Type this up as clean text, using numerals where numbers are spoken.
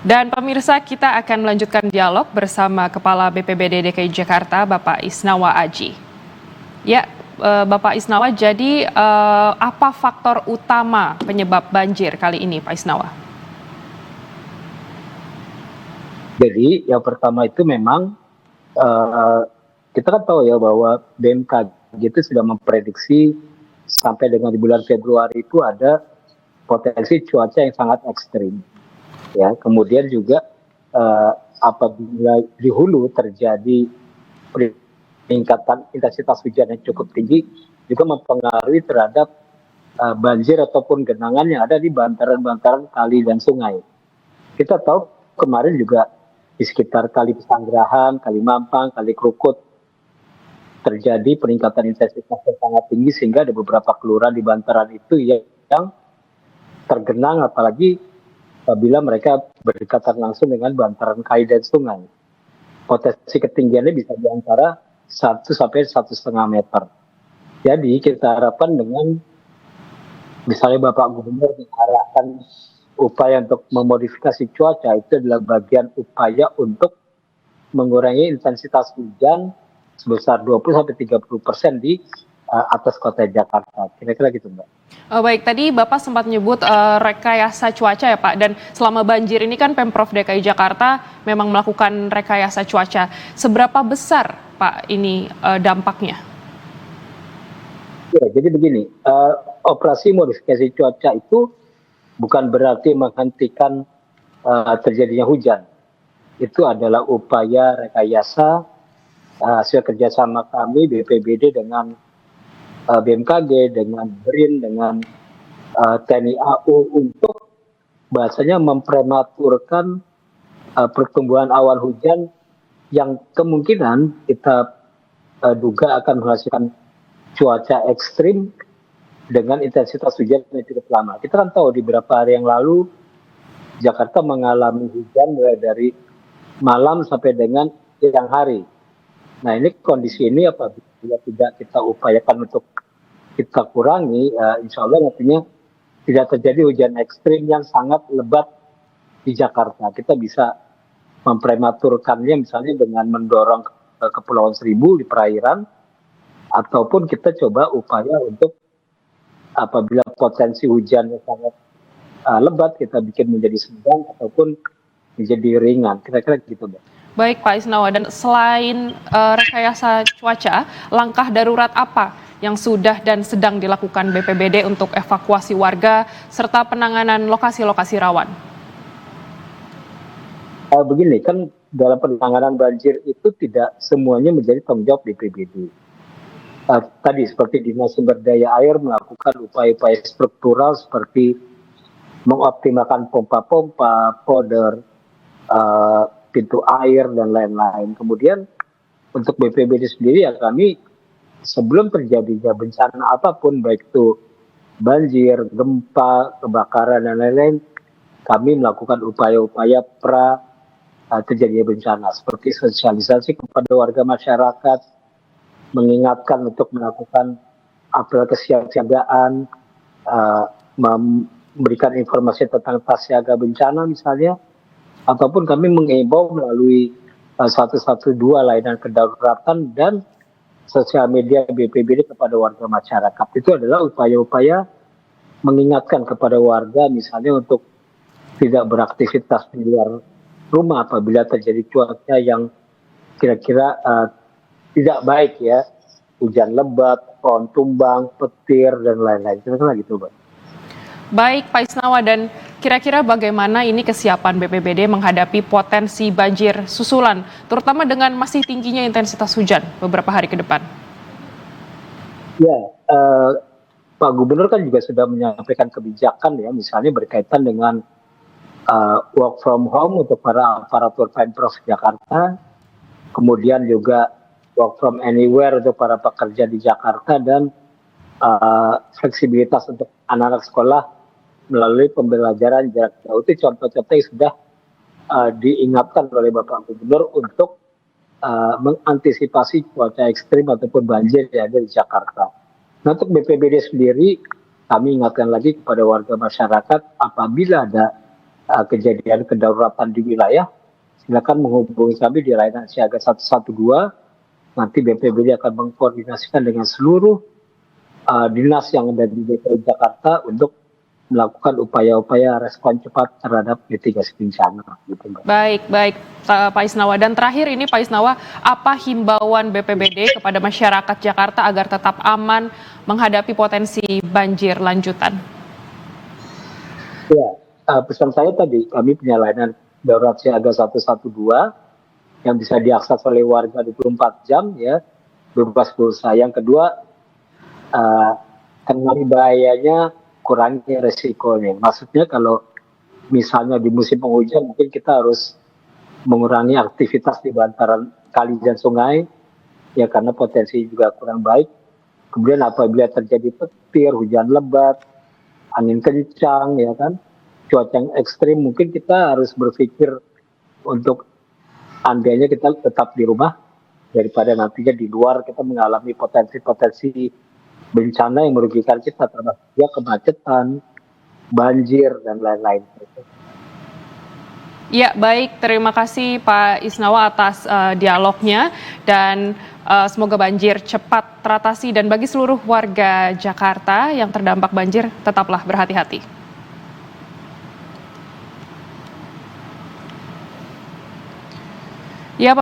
Dan pemirsa, kita akan melanjutkan dialog bersama Kepala BPBD DKI Jakarta, Bapak Isnawa Aji. Ya, Bapak Isnawa, jadi apa faktor utama penyebab banjir kali ini, Pak Isnawa? Jadi yang pertama itu memang kita kan tahu ya bahwa BMKG itu sudah memprediksi sampai dengan di bulan Februari itu ada potensi cuaca yang sangat ekstrim. Ya, kemudian juga apabila di hulu terjadi peningkatan intensitas hujan yang cukup tinggi, juga mempengaruhi terhadap banjir ataupun genangan yang ada di bantaran-bantaran kali dan sungai. Kita tahu kemarin juga di sekitar Kali Pesanggerahan, Kali Mampang, Kali Krukut terjadi peningkatan intensitas yang sangat tinggi sehingga ada beberapa kelurahan di bantaran itu yang tergenang, apalagi apabila mereka berdekatan langsung dengan bantaran kali dan sungai. Potensi ketinggiannya bisa di antara 1 sampai 1,5 meter. Jadi kita harapkan dengan misalnya Bapak Gubernur mengarahkan upaya untuk memodifikasi cuaca, itu adalah bagian upaya untuk mengurangi intensitas hujan sebesar 20-30% di atas kota Jakarta. Kira-kira gitu, Mbak. Baik, tadi Bapak sempat menyebut rekayasa cuaca ya Pak, dan selama banjir ini kan Pemprov DKI Jakarta memang melakukan rekayasa cuaca. Seberapa besar Pak ini dampaknya? Ya, jadi begini, operasi modifikasi cuaca itu bukan berarti menghentikan terjadinya hujan. Itu adalah upaya rekayasa hasil kerjasama kami BPBD dengan BMKG, dengan BRIN, dengan TNI AU untuk bahasanya memprematurkan pertumbuhan awan hujan yang kemungkinan kita duga akan menghasilkan cuaca ekstrim dengan intensitas hujan yang cukup lama. Kita kan tahu di beberapa hari yang lalu Jakarta mengalami hujan mulai dari malam sampai dengan siang hari. Nah, ini kondisi ini apabila tidak kita upayakan untuk kita kurangi, insya Allah nantinya tidak terjadi hujan ekstrim yang sangat lebat di Jakarta. Kita bisa memprematurkannya misalnya dengan mendorong ke Kepulauan Seribu di perairan, ataupun kita coba upaya untuk apabila potensi hujan yang sangat lebat kita bikin menjadi sedang ataupun menjadi ringan. Kira-kira gitu, Mbak. Baik Pak Isnawa, dan selain rekayasa cuaca, langkah darurat apa yang sudah dan sedang dilakukan BPBD untuk evakuasi warga serta penanganan lokasi-lokasi rawan? Begini, kan dalam penanganan banjir itu tidak semuanya menjadi tanggung jawab BPBD. Tadi seperti Dinas Sumber Daya Air melakukan upaya-upaya struktural seperti mengoptimalkan pompa-pompa, poder, pintu air, dan lain-lain. Kemudian untuk BPBD sendiri ya kami sebelum terjadinya bencana apapun, baik itu banjir, gempa, kebakaran, dan lain-lain, kami melakukan upaya-upaya terjadinya bencana seperti sosialisasi kepada warga masyarakat, mengingatkan untuk melakukan apel kesiapsiagaan, memberikan informasi tentang tas siaga bencana misalnya, ataupun kami mengimbau melalui 112 layanan kedaruratan dan sosial media BPBD kepada warga masyarakat. Itu adalah upaya-upaya mengingatkan kepada warga misalnya untuk tidak beraktivitas di luar rumah apabila terjadi cuaca yang kira-kira tidak baik ya, hujan lebat, pohon tumbang, petir, dan lain-lain. Kira-kira gitu, Pak. Baik Pak Isnawa, dan kira-kira bagaimana ini kesiapan BPBD menghadapi potensi banjir susulan, terutama dengan masih tingginya intensitas hujan beberapa hari ke depan? Ya, Pak Gubernur kan juga sudah menyampaikan kebijakan ya, misalnya berkaitan dengan work from home untuk para aparatur Pemprov Jakarta, kemudian juga work from anywhere untuk para pekerja di Jakarta, dan fleksibilitas untuk anak-anak sekolah melalui pembelajaran jarak jauh. Itu contoh-contoh yang sudah diingatkan oleh Bapak Gubernur untuk mengantisipasi cuaca ekstrim ataupun banjir yang ada di Jakarta. Nah, untuk BPBD sendiri, kami ingatkan lagi kepada warga masyarakat apabila ada kejadian kedaruratan di wilayah, silakan menghubungi kami di layanan siaga 112. Nanti BPBD akan mengkoordinasikan dengan seluruh dinas yang ada di DKI Jakarta untuk melakukan upaya-upaya respon cepat terhadap mitigasi bencana. Gitu, Mbak. Baik, Pak Isnawa. Dan terakhir ini Pak Isnawa, apa himbauan BPBD kepada masyarakat Jakarta agar tetap aman menghadapi potensi banjir lanjutan? Ya, pesan saya tadi, kami punya layanan darurat siaga 112 yang bisa diakses oleh warga 24 jam, ya, bebas pulsa. Yang kedua, kenali bahayanya, kurangi resikonya. Maksudnya kalau misalnya di musim penghujan mungkin kita harus mengurangi aktivitas di bantaran kali dan sungai, ya karena potensi juga kurang baik. Kemudian apabila terjadi petir, hujan lebat, angin kencang, ya kan, cuaca yang ekstrim, mungkin kita harus berpikir untuk andainya kita tetap di rumah daripada nantinya di luar kita mengalami potensi-potensi bencana yang merugikan kita, termasuk juga kemacetan, banjir, dan lain-lain. Ya, baik. Terima kasih Pak Isnawa atas dialognya dan semoga banjir cepat teratasi dan bagi seluruh warga Jakarta yang terdampak banjir tetaplah berhati-hati.